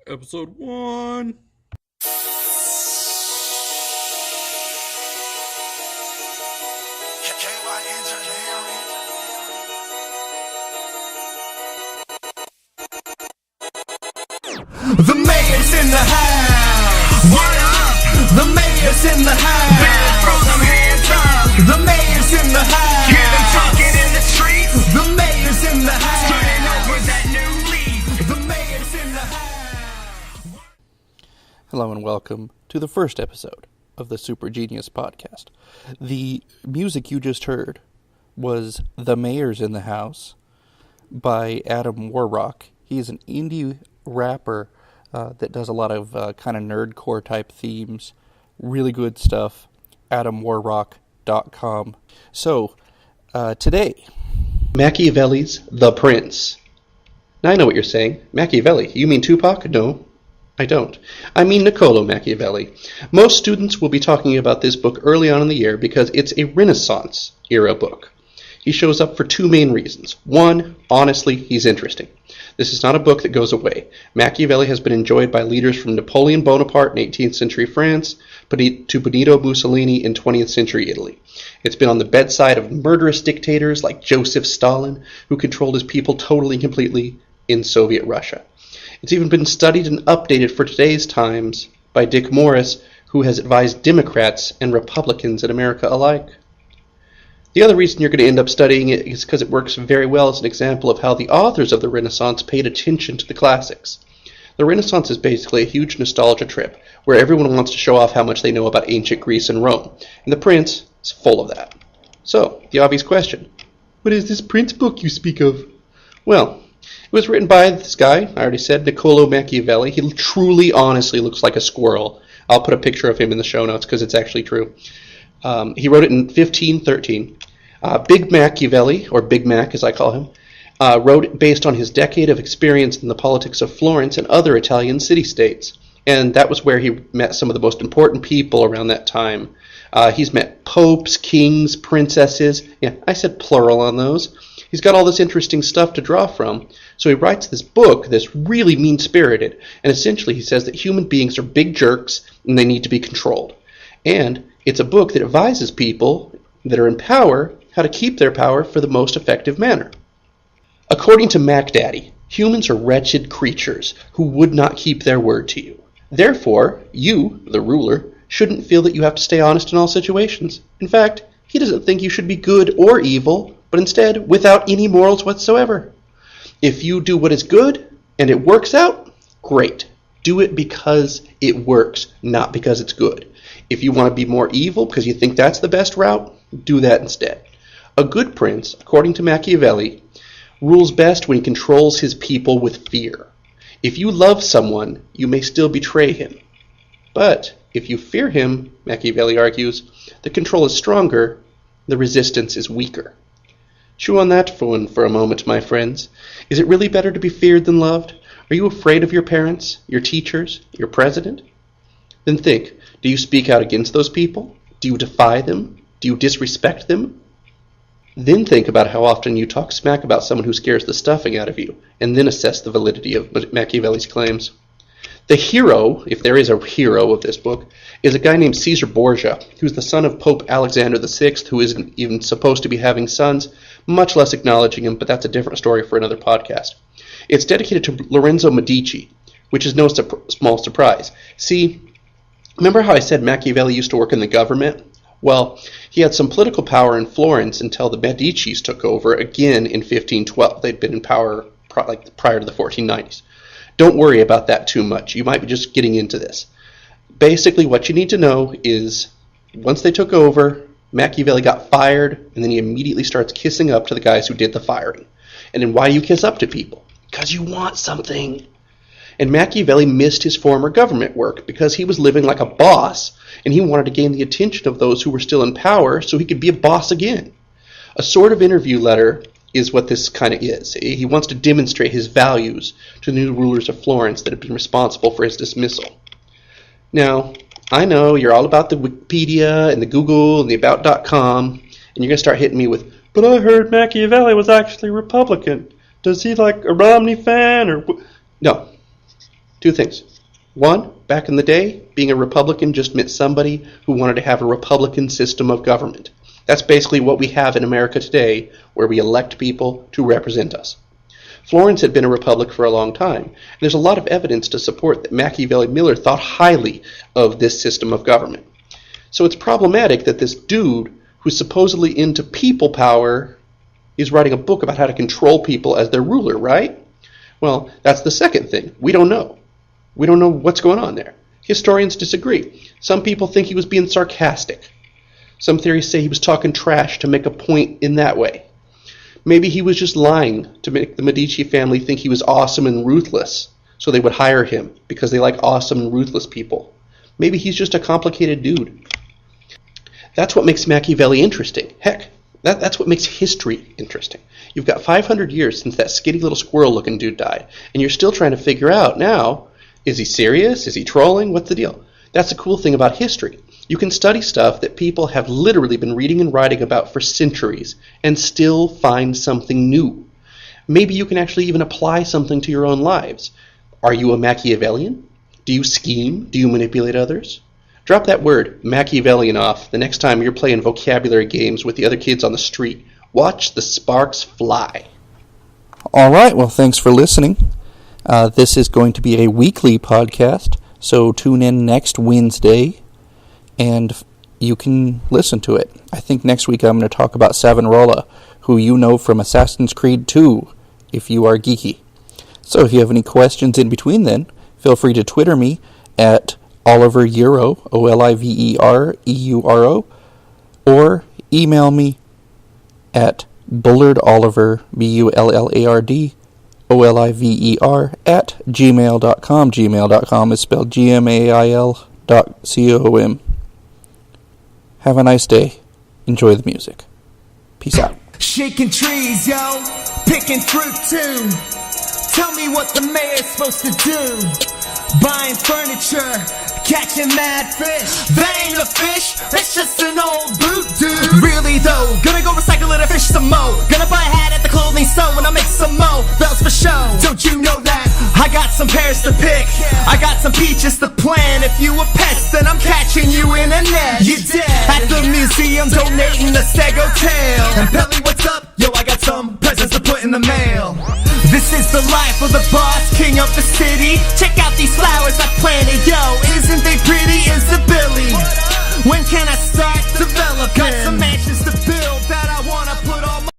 Episode 1. The mayor's in the house. What up? The mayor's in the house. Better throw them hands up. The mayor's in the house. Hear them talking in the streets. The mayor's in the house. Turning over that new leaf. The mayor's in the house. Hello and welcome to the first episode of the Super Genius Podcast. The music you just heard was The Mayor's in the House by Adam Warrock. He is an indie rapper that does a lot of kind of nerdcore type themes. Really good stuff. AdamWarrock.com. So, today, Machiavelli's The Prince. Now I know what you're saying. Machiavelli. You mean Tupac? No, I don't. I mean Niccolo Machiavelli. Most students will be talking about this book early on in the year because it's a Renaissance era book. He shows up for two main reasons. One, honestly, he's interesting. This is not a book that goes away. Machiavelli has been enjoyed by leaders from Napoleon Bonaparte in 18th century France to Benito Mussolini in 20th century Italy. It's been on the bedside of murderous dictators like Joseph Stalin, who controlled his people totally and completely in Soviet Russia. It's even been studied and updated for today's times by Dick Morris, who has advised Democrats and Republicans in America alike. The other reason you're going to end up studying it is because it works very well as an example of how the authors of the Renaissance paid attention to the classics. The Renaissance is basically a huge nostalgia trip, where everyone wants to show off how much they know about ancient Greece and Rome, and The Prince is full of that. So, the obvious question, what is this Prince book you speak of? Well, it was written by this guy, I already said, Niccolo Machiavelli. He truly, honestly looks like a squirrel. I'll put a picture of him in the show notes because it's actually true. He wrote it in 1513. Big Machiavelli, or Big Mac as I call him, wrote it based on his decade of experience in the politics of Florence and other Italian city-states. And that was where he met some of the most important people around that time. He's met popes, kings, princesses. Yeah, I said plural on those. He's got all this interesting stuff to draw from. So he writes this book that's really mean-spirited. And essentially he says that human beings are big jerks and they need to be controlled. And it's a book that advises people that are in power how to keep their power for the most effective manner. According to Mac Daddy, humans are wretched creatures who would not keep their word to you. Therefore, you, the ruler, shouldn't feel that you have to stay honest in all situations. In fact, he doesn't think you should be good or evil, but instead without any morals whatsoever. If you do what is good and it works out, great. Do it because it works, not because it's good. If you want to be more evil because you think that's the best route, do that instead. A good prince, according to Machiavelli, rules best when he controls his people with fear. If you love someone, you may still betray him. But if you fear him, Machiavelli argues, the control is stronger, the resistance is weaker. Chew on that one for a moment, my friends. Is it really better to be feared than loved? Are you afraid of your parents, your teachers, your president? Then think, do you speak out against those people? Do you defy them? Do you disrespect them? Then think about how often you talk smack about someone who scares the stuffing out of you, and then assess the validity of Machiavelli's claims. The hero, if there is a hero of this book, is a guy named Caesar Borgia, who's the son of Pope Alexander VI, who isn't even supposed to be having sons, much less acknowledging him, but that's a different story for another podcast. It's dedicated to Lorenzo Medici, which is no small surprise. See, remember how I said Machiavelli used to work in the government? Well, he had some political power in Florence until the Medicis took over again in 1512. They'd been in power prior to the 1490s. Don't worry about that too much. You might be just getting into this. Basically, what you need to know is once they took over, Machiavelli got fired, and then he immediately starts kissing up to the guys who did the firing. And then why do you kiss up to people? Because you want something. And Machiavelli missed his former government work because he was living like a boss, and he wanted to gain the attention of those who were still in power so he could be a boss again. A sort of interview letter is what this kind of is. He wants to demonstrate his values to the new rulers of Florence that had been responsible for his dismissal. Now, I know you're all about the Wikipedia and the Google and the About.com, and you're going to start hitting me with, but I heard Machiavelli was actually Republican. Does he like a Romney fan or... No. Two things. One, back in the day, being a Republican just meant somebody who wanted to have a Republican system of government. That's basically what we have in America today, where we elect people to represent us. Florence had been a republic for a long time, and there's a lot of evidence to support that Machiavelli Miller thought highly of this system of government. So it's problematic that this dude, who's supposedly into people power, is writing a book about how to control people as their ruler, right? Well, that's the second thing. We don't know. We don't know what's going on there. Historians disagree. Some people think he was being sarcastic. Some theories say he was talking trash to make a point in that way. Maybe he was just lying to make the Medici family think he was awesome and ruthless, so they would hire him because they like awesome and ruthless people. Maybe he's just a complicated dude. That's what makes Machiavelli interesting. Heck, that's what makes history interesting. You've got 500 years since that skinny little squirrel-looking dude died, and you're still trying to figure out now, is he serious? Is he trolling? What's the deal? That's the cool thing about history. You can study stuff that people have literally been reading and writing about for centuries and still find something new. Maybe you can actually even apply something to your own lives. Are you a Machiavellian? Do you scheme? Do you manipulate others? Drop that word, Machiavellian, off the next time you're playing vocabulary games with the other kids on the street. Watch the sparks fly. All right, well, thanks for listening. This is going to be a weekly podcast, so tune in next Wednesday, and you can listen to it. I think next week I'm going to talk about Savonarola, who you know from Assassin's Creed 2, if you are geeky. So if you have any questions in between then, feel free to Twitter me at Oliver Euro, OlivereEuro, or email me at BullardOliver, BULLARD, OLIVER, at gmail.com. Gmail.com is spelled GMAIL.com. Have a nice day. Enjoy the music. Peace out. Shaking trees, yo, picking fruit too. Tell me what the mayor's supposed to do. Buying furniture, catching mad fish. That ain't a fish, that's just an old boot, dude. Really though, gonna go recycle it and fish some more. Gonna buy a hat at the clothing store when I make some more bells for show. Don't you know that? I got some pears to pick, I got some peaches to plant. If you a pest, then I'm catching you in a net. You dead. At the museum, donating the Stego tail. And Pelly, what's up? Yo, I got some presents to put in the mail. This is the life of the boss, king of the city. Check